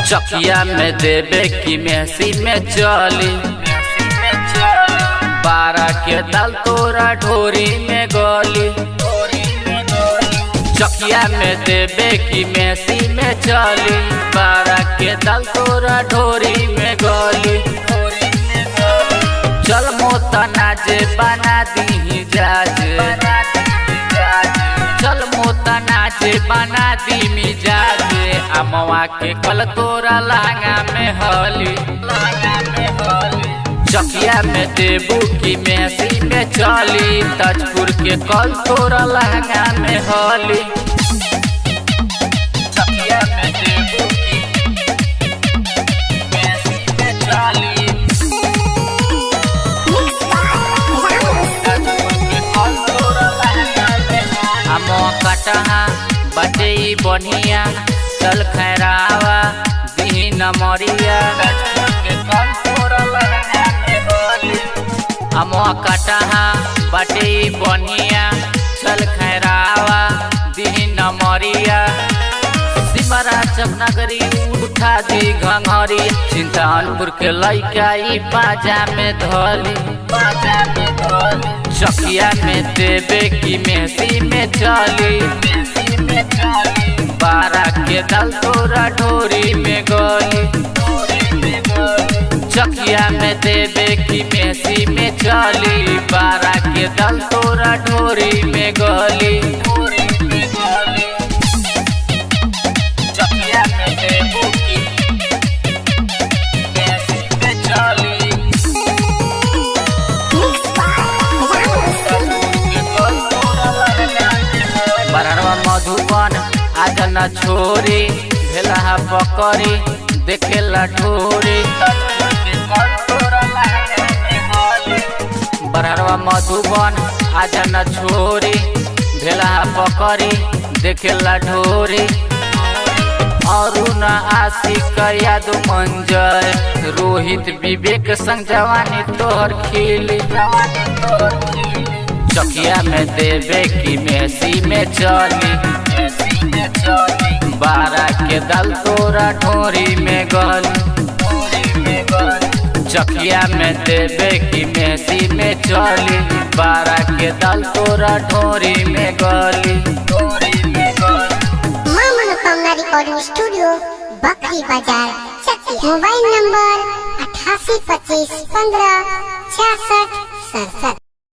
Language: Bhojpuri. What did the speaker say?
चकिया में देवे की मेहसी में चली, 12 के दाल तोरा ढोरी में गली। चकिया में देवे की मेहसी में चली, 12 के दाल तोरा ढोरी में गली। चल मोता नाजे बना दी जाज, चल मोता नाचे बना दी मिजाज। अमवा के कल तोरा लांगा में हली, चकिया में देबू की मेहसी में चली, तजपुर के कल तोरा लहंगा में हली। चकिया में देबू की मेहसी में चली, तजपुर के कल तोरा लहंगा में हली। अमवा कटहा बटे बढ़िया, चल खैरावा दी नमरिया, तजपुर के कल तोरा लहंगा में हली। अमवा कटहा बटे बढ़िया, चल खैरावा दी नमरिया। सिमरा चकनगरी उठा दी घंघरी, चिंतानपुर के लइका ई बाजा में धली। चकिया में देवे की मेहसी में चली, 12 के दाल तोरा ढोरी में गली। चकिया में देवे की मेहसी में चली, 12 के दाल तोरा ढोरी में गली। चकिया में देवे की मेहसी में चली, बरहरवा मधुबन आज न छोरी, भेला पकड़ी देखेला ढोरी। बरहरवा मधुबन आज न छोरी, भेला पकड़ी देखेला ढोरी। और न आशिक याद मंजर, रोहित विवेक संग जवानी तोहर खिली। चकिया में देवे की मेहसी में चली, 12 के दाल तोरा ढोरी में गली। चकिया में देवे की मेहसी में चली, 12 के दाल तोरा ढोरी में गली। मां मनोकामना रिकॉर्डिंग स्टूडियो, बकरी बाजार, चकिया। Mobile number 8825156667।